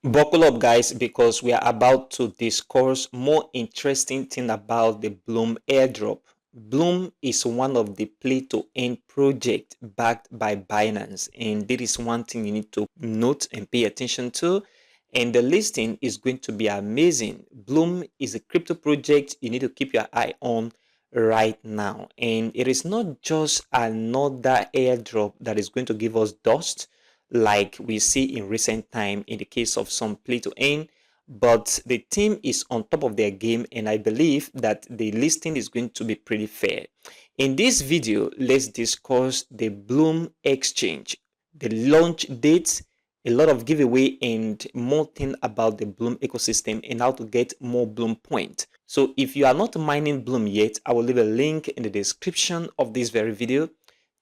Buckle up, guys, because we are about to discuss more interesting thing about the Bloom airdrop. Bloom is one of the play to earn project backed by Binance, and this is one thing you need to note and pay attention to. And the listing is going to be amazing. Bloom is a crypto project you need to keep your eye on right now, and it is not just another airdrop that is going to give us dust like we see in recent time in the case of some play to earn, but the team is on top of their game, and I believe that the listing is going to be pretty fair. In this video, let's discuss the Bloom exchange, the launch dates, a lot of giveaway, and more thing about the Bloom ecosystem and how to get more Bloom points. So if you are not mining Bloom yet, I will leave a link in the description of this very video.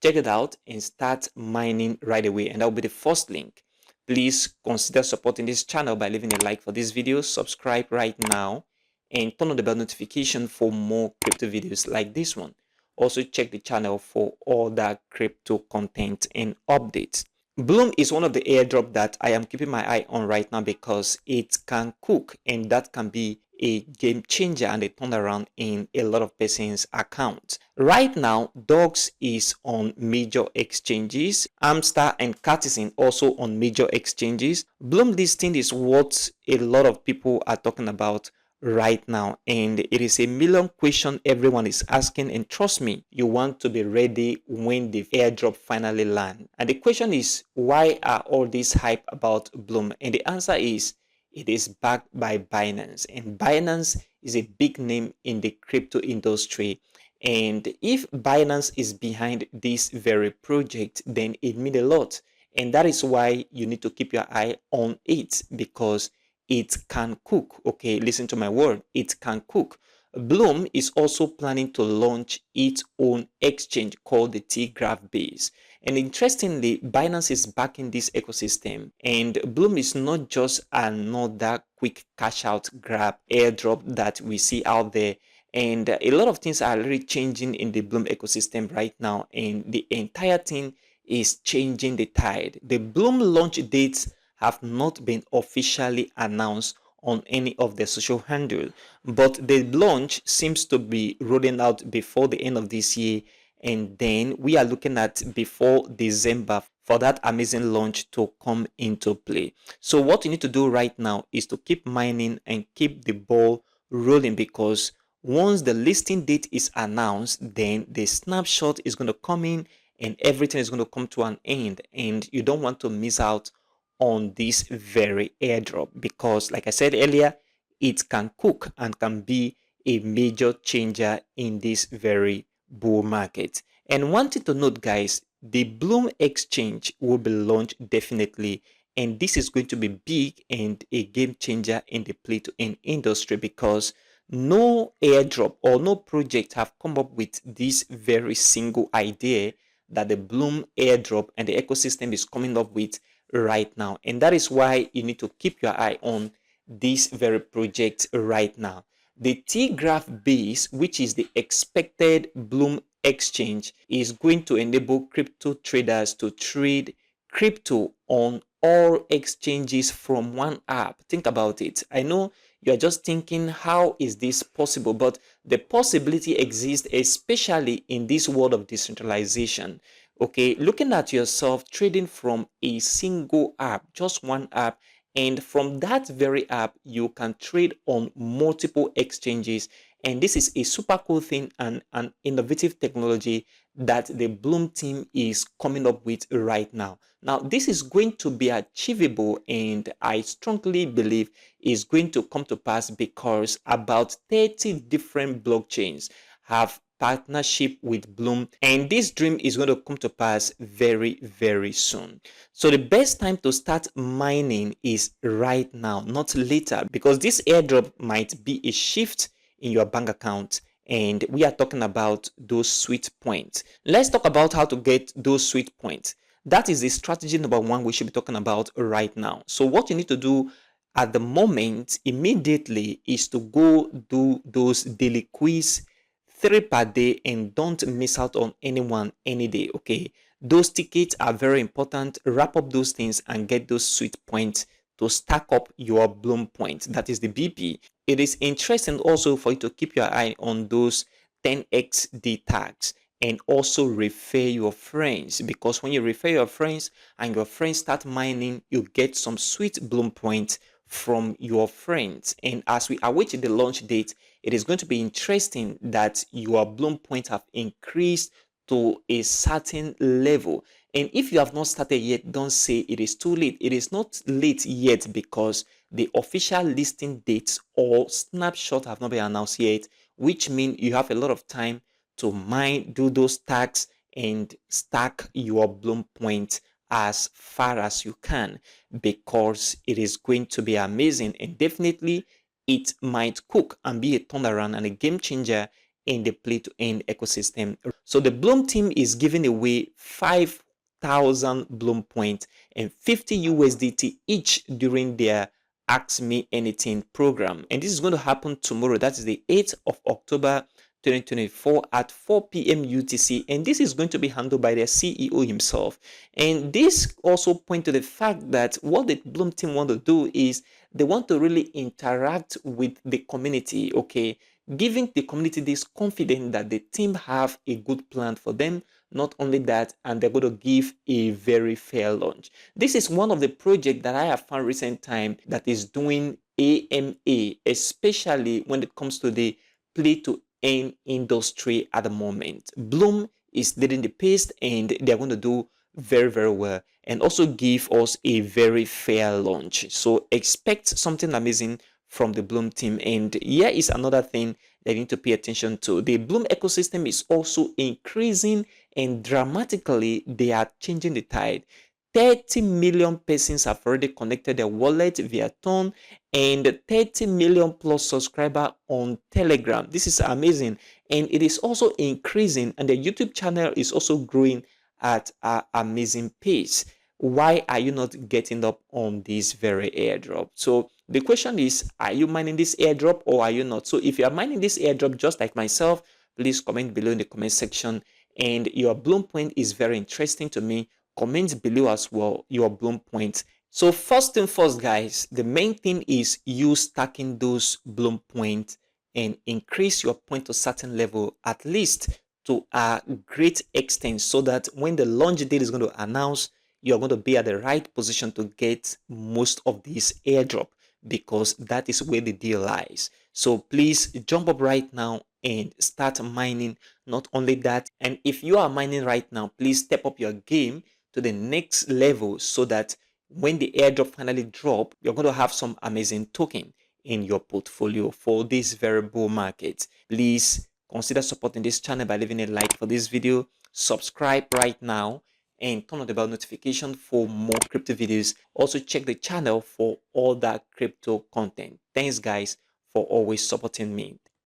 Check it out and start mining right away, and that will be the first link. Please consider supporting this channel by leaving a like for this video, subscribe right now, and turn on the bell notification for more crypto videos like this one. Also check the channel for all that crypto content and updates. Bloom is one of the airdrop that I am keeping my eye on right now because it can cook, and that can be a game changer and a turnaround in a lot of person's accounts. Right now, Dogs is on major exchanges, Amstar and Cartisan also on major exchanges. Bloom listing is what a lot of people are talking about right now, and it is a million question everyone is asking, and trust me, you want to be ready when the airdrop finally land. And the question is, why are all this hype about Bloom? And the answer is, it is backed by Binance, and Binance is a big name in the crypto industry. And if Binance is behind this very project, then it means a lot, and that is why you need to keep your eye on it, because it can cook. Okay, listen to my word, it can cook. Bloom is also planning to launch its own exchange called the T-Graph Base. And interestingly, Binance is backing this ecosystem, and Bloom is not just another quick cash out grab airdrop that we see out there. And a lot of things are really changing in the Bloom ecosystem right now, and the entire thing is changing the tide. The Bloom launch dates have not been officially announced on any of the social handle, but the launch seems to be rolling out before the end of this year, and then we are looking at before December for that amazing launch to come into play. So what you need to do right now is to keep mining and keep the ball rolling, because once the listing date is announced, then the snapshot is going to come in and everything is going to come to an end, and you don't want to miss out on this very airdrop, because like I said earlier, it can cook and can be a major changer in this very bull market. And one thing to note, guys, the Bloom exchange will be launched definitely, and this is going to be big and a game changer in the play to earn industry, because no airdrop or no project have come up with this very single idea that the Bloom airdrop and the ecosystem is coming up with right now. And that is why you need to keep your eye on this very project right now. The T-Graph base, which is the expected Bloom exchange, is going to enable crypto traders to trade crypto on all exchanges from one app. Think about it. I know you are just thinking, how is this possible? But the possibility exists, especially in this world of decentralization. Okay, looking at yourself trading from a single app, just one app, and from that very app you can trade on multiple exchanges. And this is a super cool thing and an innovative technology that the Bloom team is coming up with right now. Now this is going to be achievable, and I strongly believe is going to come to pass, because about 30 different blockchains have partnership with Bloom, and this dream is going to come to pass very, very soon. So the best time to start mining is right now, not later, because this airdrop might be a shift in your bank account, and we are talking about those sweet points. Let's talk about how to get those sweet points. That is the strategy number one we should be talking about right now. So what you need to do at the moment immediately is to go do those daily quiz, 3 per day, and don't miss out on anyone any day. Okay, those tickets are very important. Wrap up those things and get those sweet points to stack up your bloom points, that is the BP. It is interesting also for you to keep your eye on those 10xd tags and also refer your friends, because when you refer your friends and your friends start mining, you get some sweet bloom points from your friends. And as we await the launch date, it is going to be interesting that your bloom points have increased to a certain level. And if you have not started yet, don't say it is too late. It is not late yet, because the official listing dates or snapshot have not been announced yet, which means you have a lot of time to mine, do those tags, and stack your bloom points as far as you can, because it is going to be amazing, and definitely it might cook and be a turnaround and a game changer in the play to earn ecosystem. So the Bloom team is giving away 5,000 Bloom points and 50 USDT each during their Ask Me Anything program. And this is going to happen tomorrow. That is the 8th of October 2024 at 4 p.m. UTC. And this is going to be handled by their CEO himself. And this also points to the fact that what the Bloom team want to do is they want to really interact with the community, okay? Giving the community this confidence that the team have a good plan for them. Not only that, and they're going to give a very fair launch. This is one of the projects that I have found recent time that is doing AMA, especially when it comes to the play to earn industry at the moment. Bloom is leading the pace, and they're going to do very, very well, and also give us a very fair launch. So expect something amazing from the Bloom team. And here is another thing that you need to pay attention to. The Bloom ecosystem is also increasing, and dramatically they are changing the tide. 30 million persons have already connected their wallet via Ton, and 30 million plus subscriber on Telegram. This is amazing, and it is also increasing, and the YouTube channel is also growing at an amazing pace. Why are you not getting up on this very airdrop? So the question is, are you mining this airdrop or are you not? So if you are mining this airdrop just like myself, please comment below in the comment section. And your bloom point is very interesting to me. Comment below as well your bloom point. So first thing first, guys, the main thing is you stacking those bloom points and increase your point to certain level, at least to a great extent, so that when the launch date is going to announce, you're going to be at the right position to get most of this airdrop, because that is where the deal lies. So please jump up right now and start mining. Not only that, and if you are mining right now, please step up your game to the next level, so that when the airdrop finally drop, you're going to have some amazing token in your portfolio for this very bull market. Please consider supporting this channel by leaving a like for this video, subscribe right now, and turn on the bell notification for more crypto videos. Also check the channel for all that crypto content. Thanks guys for always supporting me.